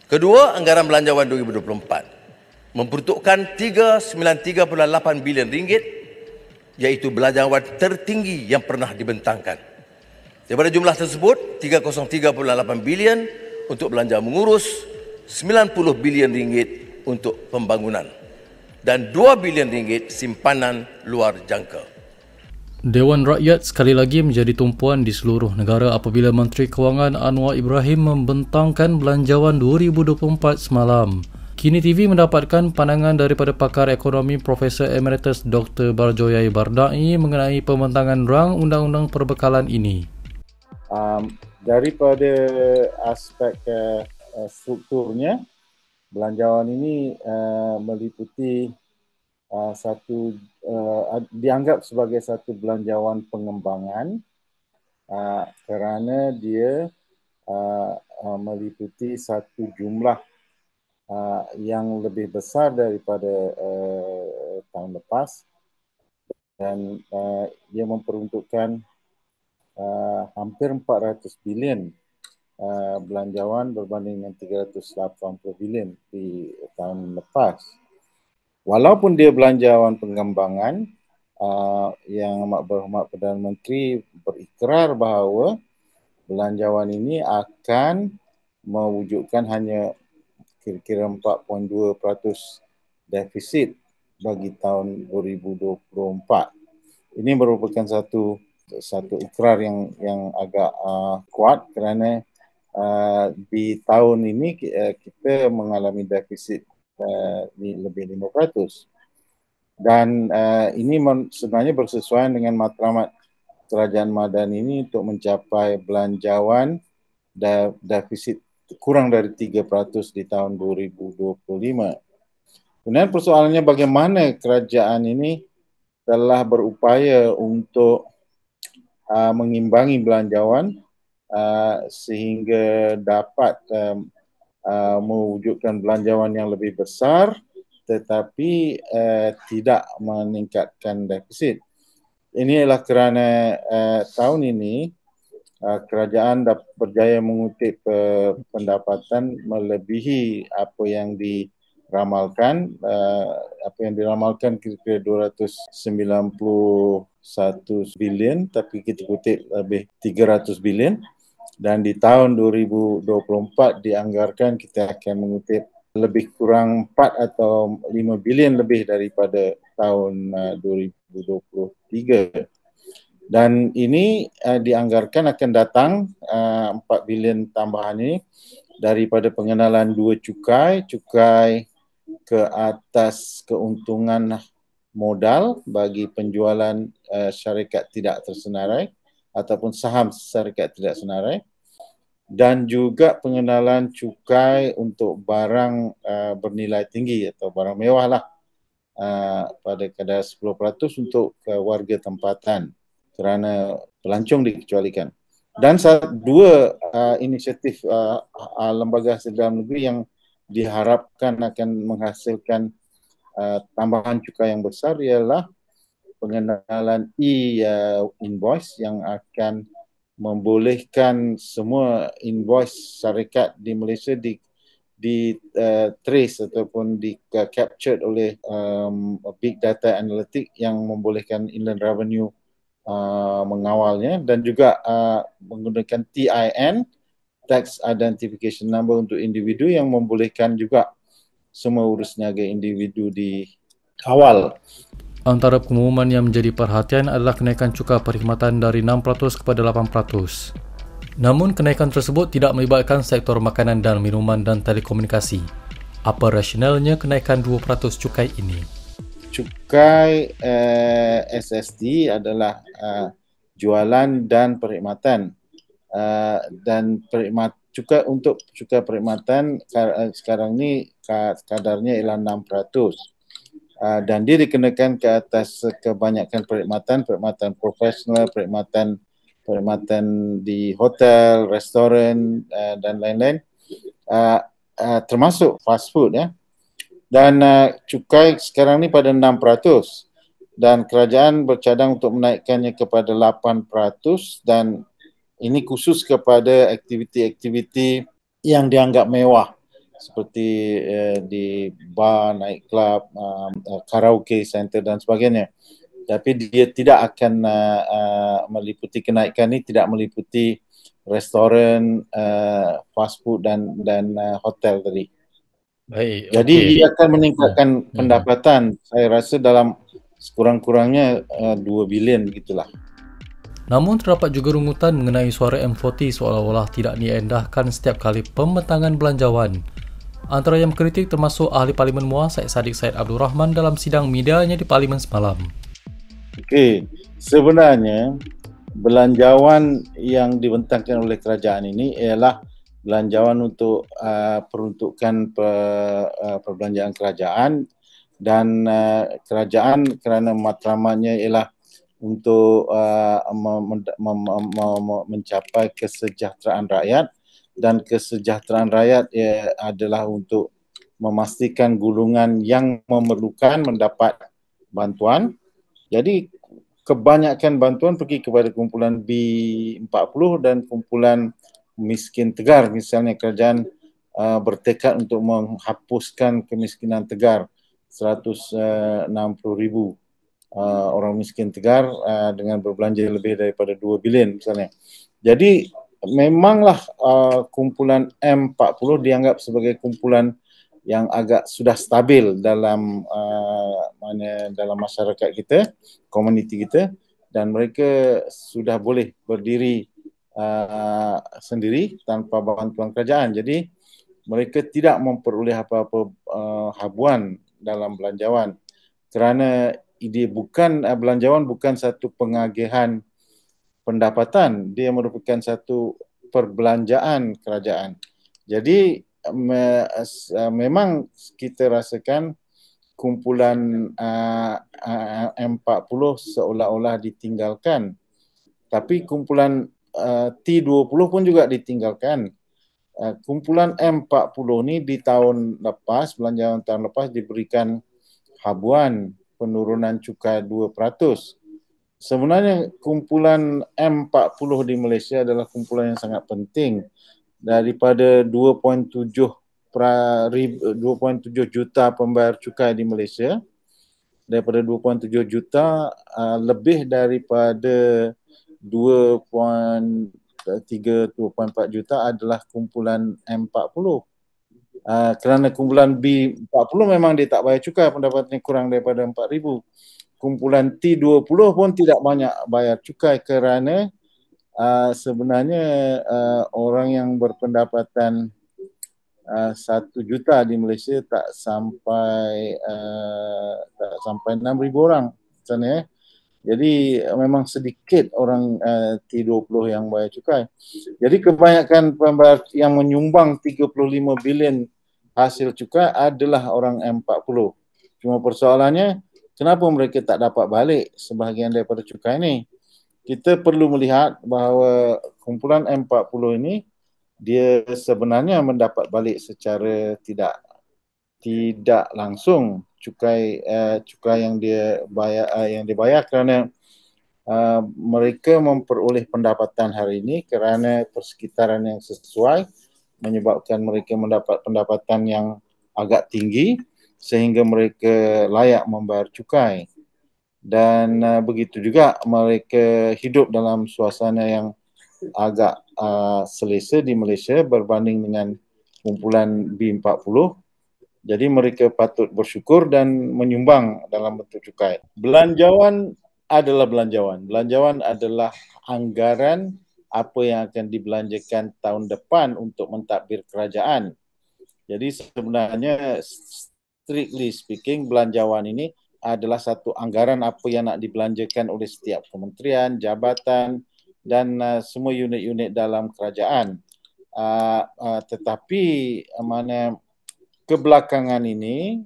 Kedua, anggaran belanjawan 2024 memperuntukkan 393.8 bilion ringgit, iaitu belanjawan tertinggi yang pernah dibentangkan. Daripada jumlah tersebut, 303.8 bilion untuk belanja mengurus, 90 bilion ringgit untuk pembangunan dan 2 bilion ringgit simpanan luar jangka. Dewan Rakyat sekali lagi menjadi tumpuan di seluruh negara apabila Menteri Kewangan Anwar Ibrahim membentangkan belanjawan 2024 semalam. Kini TV mendapatkan pandangan daripada pakar ekonomi Profesor Emeritus Dr. Barjoyai Bardai mengenai pembentangan rang undang-undang perbekalan ini. Daripada aspek strukturnya, belanjawan ini meliputi dianggap sebagai satu belanjawan pengembangan kerana dia meliputi satu jumlah yang lebih besar daripada tahun lepas, dan dia memperuntukkan hampir 400 bilion belanjawan berbanding dengan 380 bilion di tahun lepas. Walaupun dia belanjawan pengembangan, yang Amat Berhormat Perdana Menteri berikrar bahawa belanjawan ini akan mewujudkan hanya kira-kira 4.2% defisit bagi tahun 2024. Ini merupakan satu ikrar yang agak kuat kerana di tahun ini kita mengalami defisit lebih 5%. Dan ini sebenarnya bersesuaian dengan matlamat Kerajaan Madani ini untuk mencapai belanjawan defisit kurang dari 3% di tahun 2025. Kemudian persoalannya bagaimana kerajaan ini telah berupaya untuk mengimbangi belanjawan sehingga dapat mewujudkan belanjawan yang lebih besar tetapi tidak meningkatkan defisit. Ini adalah kerana tahun ini kerajaan berjaya mengutip pendapatan melebihi apa yang diramalkan. Apa yang diramalkan kira-kira 291 bilion, tapi kita kutip lebih 300 bilion. Dan di tahun 2024 dianggarkan kita akan mengutip lebih kurang 4 atau 5 bilion lebih daripada tahun 2023. Dan ini dianggarkan akan datang 4 bilion tambahan ini daripada pengenalan 2 cukai ke atas keuntungan modal bagi penjualan syarikat tidak tersenarai ataupun saham syarikat tidak senarai, dan juga pengenalan cukai untuk barang bernilai tinggi atau barang mewah lah pada kadar 10% untuk warga tempatan kerana pelancong dikecualikan. Dan dua inisiatif lembaga hasil dalam negeri yang diharapkan akan menghasilkan tambahan cukai yang besar ialah pengenalan e-invoice yang akan membolehkan semua invoice syarikat di Malaysia di trace ataupun di captured oleh big data analytic yang membolehkan Inland Revenue mengawalnya, dan juga menggunakan TIN, Tax Identification Number, untuk individu yang membolehkan juga semua urus niaga individu dikawal. Antara pengumuman yang menjadi perhatian adalah kenaikan cukai perkhidmatan dari 6% kepada 8%. Namun kenaikan tersebut tidak melibatkan sektor makanan dan minuman dan telekomunikasi. Apa rasionalnya kenaikan 2% cukai ini? Cukai SSD adalah jualan dan perkhidmatan. Dan cukai perkhidmatan sekarang ni kadarnya ialah 6%. Dan dia dikenakan ke atas kebanyakan perkhidmatan profesional, perkhidmatan di hotel, restoran dan lain-lain, termasuk fast food ya. Dan cukai sekarang ni pada 6%, dan kerajaan bercadang untuk menaikkannya kepada 8%, dan ini khusus kepada aktiviti-aktiviti yang dianggap mewah seperti di bar, nightclub, karaoke center dan sebagainya. Tapi dia tidak akan meliputi kenaikan ini, tidak meliputi restoran, fast food dan hotel tadi. Baik, Jadi okey. dia akan meningkatkan pendapatan. Saya rasa dalam sekurang-kurangnya 2 bilion begitulah. Namun terdapat juga rungutan mengenai suara M40 seolah-olah tidak diendahkan setiap kali pembentangan belanjawan. Antara yang mengkritik termasuk ahli Parlimen Muar Syed Saddiq Said Abdul Rahman dalam sidang medianya di Parlimen semalam. Okey, sebenarnya belanjawan yang dibentangkan oleh kerajaan ini ialah belanjawan untuk peruntukan perbelanjaan kerajaan, dan kerajaan kerana matlamatnya ialah untuk mencapai kesejahteraan rakyat, dan kesejahteraan rakyat adalah untuk memastikan golongan yang memerlukan mendapat bantuan. Jadi kebanyakan bantuan pergi kepada kumpulan B40 dan kumpulan miskin tegar. Misalnya kerajaan bertekad untuk menghapuskan kemiskinan tegar 160,000 orang miskin tegar dengan berbelanja lebih daripada 2 bilion misalnya. Jadi memanglah kumpulan M40 dianggap sebagai kumpulan yang agak sudah stabil dalam dalam masyarakat kita, komuniti kita, dan mereka sudah boleh berdiri sendiri tanpa bantuan kerajaan. Jadi mereka tidak memperoleh apa-apa habuan dalam belanjawan, kerana belanjawan bukan satu pengagihan pendapatan, dia merupakan satu perbelanjaan kerajaan. Jadi memang kita rasakan kumpulan M40 seolah-olah ditinggalkan, tapi kumpulan T20 pun juga ditinggalkan. Kumpulan M40 ni di tahun lepas, belanjawan tahun lepas diberikan habuan penurunan cukai 2%. Sebenarnya kumpulan M40 di Malaysia adalah kumpulan yang sangat penting. Daripada 2.7 juta pembayar cukai di Malaysia, daripada 2.7 juta, lebih daripada 2.3, 2.4 juta adalah kumpulan M40. Kerana kumpulan B40 memang dia tak bayar cukai, pendapatannya kurang daripada 4,000. Kumpulan T20 pun tidak banyak bayar cukai kerana sebenarnya orang yang berpendapatan 1 juta di Malaysia tak sampai 6,000 orang misalnya. Jadi memang sedikit orang T20 yang bayar cukai. Jadi kebanyakan pembayar yang menyumbang 35 bilion hasil cukai adalah orang M40. Cuma persoalannya, kenapa mereka tak dapat balik sebahagian daripada cukai ini? Kita perlu melihat bahawa kumpulan M40 ini dia sebenarnya mendapat balik secara tidak langsung cukai yang dia bayar kerana mereka memperoleh pendapatan hari ini kerana persekitaran yang sesuai menyebabkan mereka mendapat pendapatan yang agak tinggi sehingga mereka layak membayar cukai. Dan begitu juga mereka hidup dalam suasana yang agak selesa di Malaysia berbanding dengan kumpulan B40. Jadi mereka patut bersyukur dan menyumbang dalam bentuk cukai. Belanjawan adalah belanjawan. Belanjawan adalah anggaran apa yang akan dibelanjakan tahun depan untuk mentadbir kerajaan. Jadi sebenarnya strictly speaking, belanjawan ini adalah satu anggaran apa yang nak dibelanjakan oleh setiap kementerian, jabatan dan semua unit-unit dalam kerajaan. Tetapi kebelakangan ini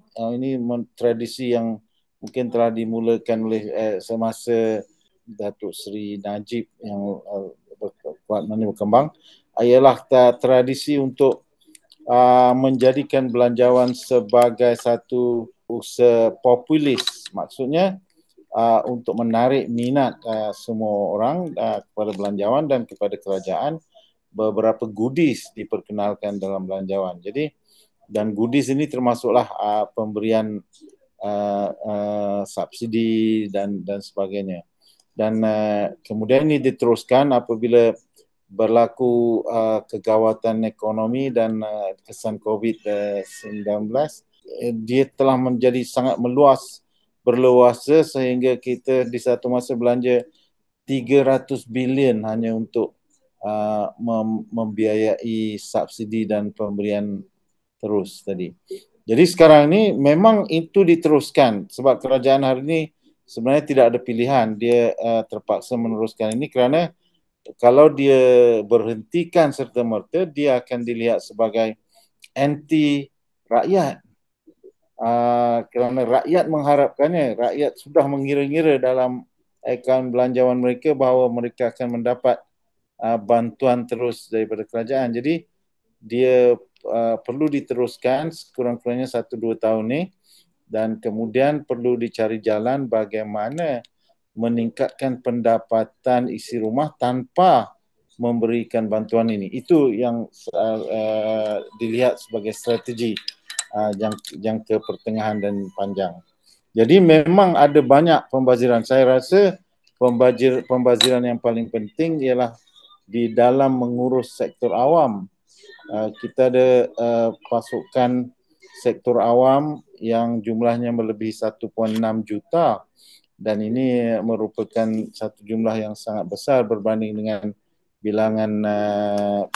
tradisi yang mungkin telah dimulakan oleh semasa Datuk Seri Najib yang berkembang, ialah tradisi untuk menjadikan belanjawan sebagai satu usaha populis. Maksudnya untuk menarik minat semua orang kepada belanjawan dan kepada kerajaan, beberapa goodies diperkenalkan dalam belanjawan. Jadi Dan goodies ini termasuklah pemberian subsidi dan sebagainya. Dan kemudian ini diteruskan apabila berlaku kegawatan ekonomi dan kesan COVID-19, dia telah menjadi sangat berluasa sehingga kita di satu masa belanja 300 bilion hanya untuk membiayai subsidi dan pemberian terus tadi. Jadi sekarang ini memang itu diteruskan sebab kerajaan hari ini sebenarnya tidak ada pilihan. Dia terpaksa meneruskan ini kerana kalau dia berhentikan serta-merta, dia akan dilihat sebagai anti rakyat. Kerana rakyat mengharapkannya, rakyat sudah mengira-ngira dalam akaun belanjawan mereka bahawa mereka akan mendapat bantuan terus daripada kerajaan. Jadi dia perlu diteruskan sekurang-kurangnya 1-2 tahun ni, dan kemudian perlu dicari jalan bagaimana meningkatkan pendapatan isi rumah tanpa memberikan bantuan ini. Itu yang dilihat sebagai strategi jangka pertengahan dan panjang. Jadi memang ada banyak pembaziran. Saya rasa pembaziran yang paling penting ialah di dalam mengurus sektor awam. Kita ada pasukan sektor awam yang jumlahnya melebihi 1.6 juta dan ini merupakan satu jumlah yang sangat besar berbanding dengan bilangan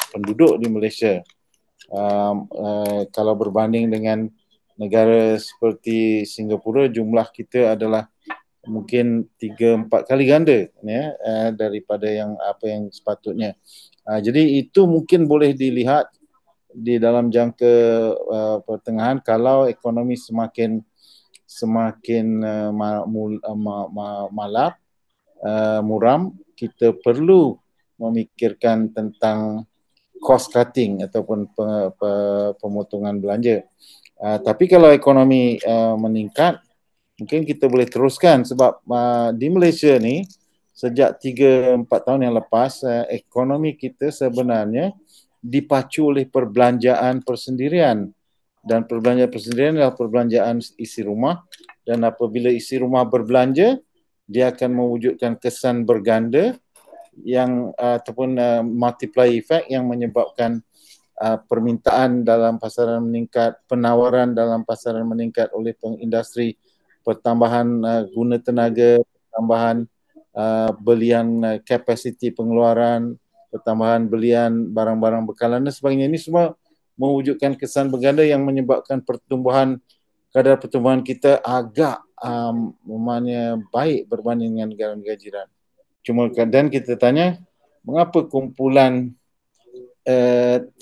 penduduk di Malaysia. Kalau berbanding dengan negara seperti Singapura, jumlah kita adalah mungkin 3-4 kali ganda ya, daripada apa yang sepatutnya. Jadi itu mungkin boleh dilihat di dalam jangka pertengahan kalau ekonomi semakin malap, muram, kita perlu memikirkan tentang cost cutting ataupun pemotongan belanja. Tapi kalau ekonomi meningkat, mungkin kita boleh teruskan sebab di Malaysia ni sejak 3-4 tahun yang lepas ekonomi kita sebenarnya dipacu oleh perbelanjaan persendirian, dan perbelanjaan persendirian adalah perbelanjaan isi rumah, dan apabila isi rumah berbelanja dia akan mewujudkan kesan berganda yang ataupun multiply effect yang menyebabkan permintaan dalam pasaran meningkat, penawaran dalam pasaran meningkat oleh industri, pertambahan guna tenaga, pertambahan belian kapasiti pengeluaran, pertambahan belian barang-barang bekalan dan sebagainya. Ini semua mewujudkan kesan berganda yang menyebabkan kadar pertumbuhan kita agak baik berbanding dengan negara-negara jiran. Cuma kadang kita tanya, mengapa kumpulan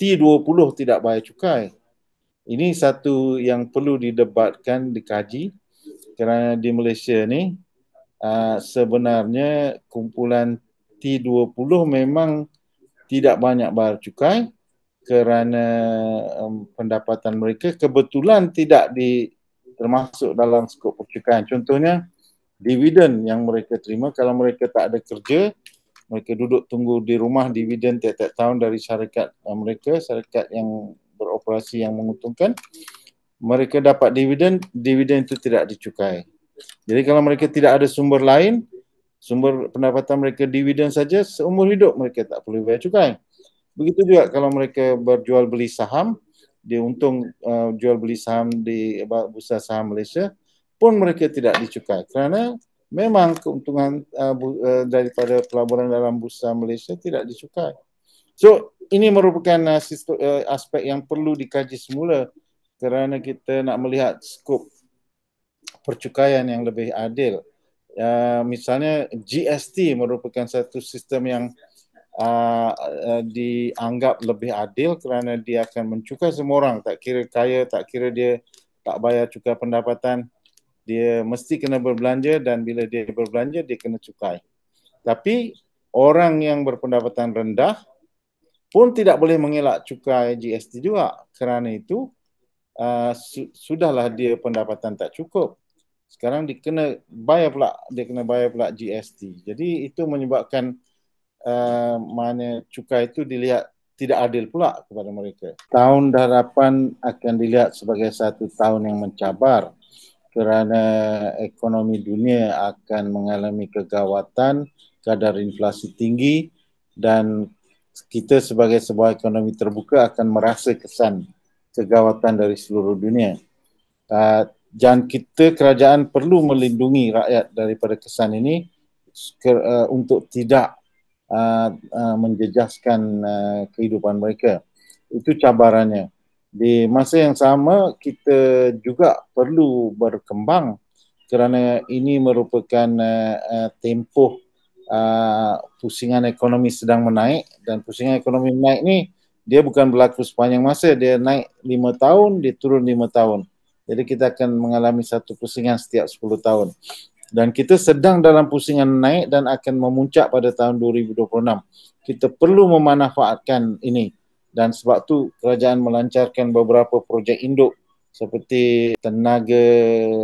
T20 tidak bayar cukai? Ini satu yang perlu didebatkan, dikaji, kerana di Malaysia ni sebenarnya kumpulan T20 memang tidak banyak bayar cukai kerana pendapatan mereka kebetulan tidak termasuk dalam skop percukaian. Contohnya dividen yang mereka terima kalau mereka tak ada kerja, mereka duduk tunggu di rumah dividen tiap-tiap tahun dari syarikat mereka, syarikat yang beroperasi yang menguntungkan, mereka dapat dividen itu tidak dicukai. Jadi kalau mereka tidak ada sumber lain, sumber pendapatan mereka dividen saja, seumur hidup mereka tak perlu bayar cukai. Begitu juga kalau mereka berjual beli saham, dia untung jual beli saham di Bursa Saham Malaysia, pun mereka tidak dicukai kerana memang keuntungan daripada pelaburan dalam Bursa Malaysia tidak dicukai. So ini merupakan aspek yang perlu dikaji semula kerana kita nak melihat skop percukaian yang lebih adil. Misalnya GST merupakan satu sistem yang dianggap lebih adil kerana dia akan mencukai semua orang, tak kira kaya, tak kira dia tak bayar cukai pendapatan, dia mesti kena berbelanja dan bila dia berbelanja dia kena cukai. Tapi orang yang berpendapatan rendah pun tidak boleh mengelak cukai GST juga, kerana itu sudahlah dia pendapatan tak cukup. Sekarang dia kena bayar pula GST. Jadi itu menyebabkan mana cukai itu dilihat tidak adil pula kepada mereka. Tahun hadapan akan dilihat sebagai satu tahun yang mencabar kerana ekonomi dunia akan mengalami kegawatan, kadar inflasi tinggi dan kita sebagai sebuah ekonomi terbuka akan merasa kesan kegawatan dari seluruh dunia. Dan kita kerajaan perlu melindungi rakyat daripada kesan ini untuk tidak menjejaskan kehidupan mereka. Itu cabarannya. Di masa yang sama, kita juga perlu berkembang kerana ini merupakan tempoh pusingan ekonomi sedang menaik, dan pusingan ekonomi menaik ni dia bukan berlaku sepanjang masa, dia naik 5 tahun, dia turun 5 tahun. Jadi kita akan mengalami satu pusingan setiap 10 tahun. Dan kita sedang dalam pusingan naik dan akan memuncak pada tahun 2026. Kita perlu memanfaatkan ini, dan sebab tu kerajaan melancarkan beberapa projek induk seperti tenaga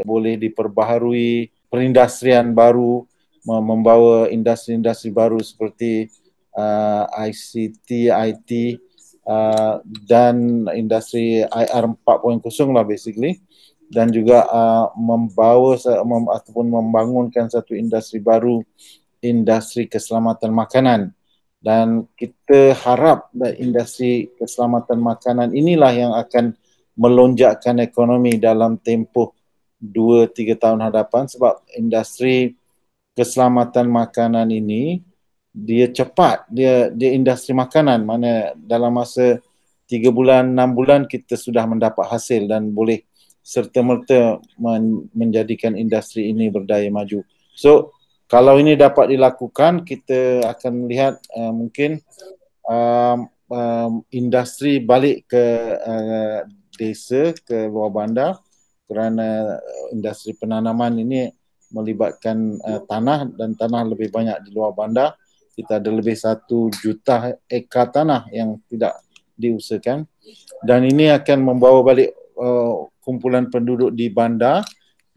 boleh diperbaharui, perindustrian baru, membawa industri-industri baru seperti ICT, IT dan industri IR 4.0 lah basically, dan juga membawa ataupun membangunkan satu industri baru, industri keselamatan makanan. Dan kita harap industri keselamatan makanan inilah yang akan melonjakkan ekonomi dalam tempoh 2-3 tahun hadapan, sebab industri keselamatan makanan ini dia cepat, dia industri makanan, mana dalam masa 3 bulan, 6 bulan kita sudah mendapat hasil dan boleh serta-merta menjadikan industri ini berdaya maju. So, kalau ini dapat dilakukan, kita akan melihat mungkin industri balik ke desa, ke luar bandar, kerana industri penanaman ini melibatkan tanah, dan tanah lebih banyak di luar bandar. Kita ada lebih 1 juta ekar tanah yang tidak diusahakan, dan ini akan membawa balik kumpulan penduduk di bandar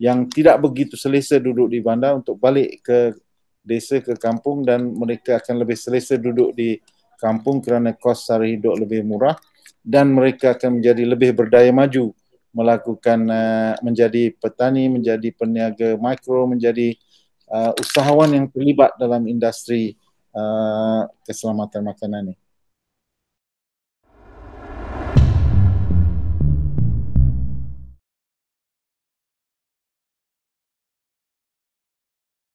yang tidak begitu selesa duduk di bandar untuk balik ke desa, ke kampung, dan mereka akan lebih selesa duduk di kampung kerana kos sara hidup lebih murah, dan mereka akan menjadi lebih berdaya maju melakukan menjadi petani, menjadi peniaga mikro, menjadi usahawan yang terlibat dalam industri keselamatan makanan ini.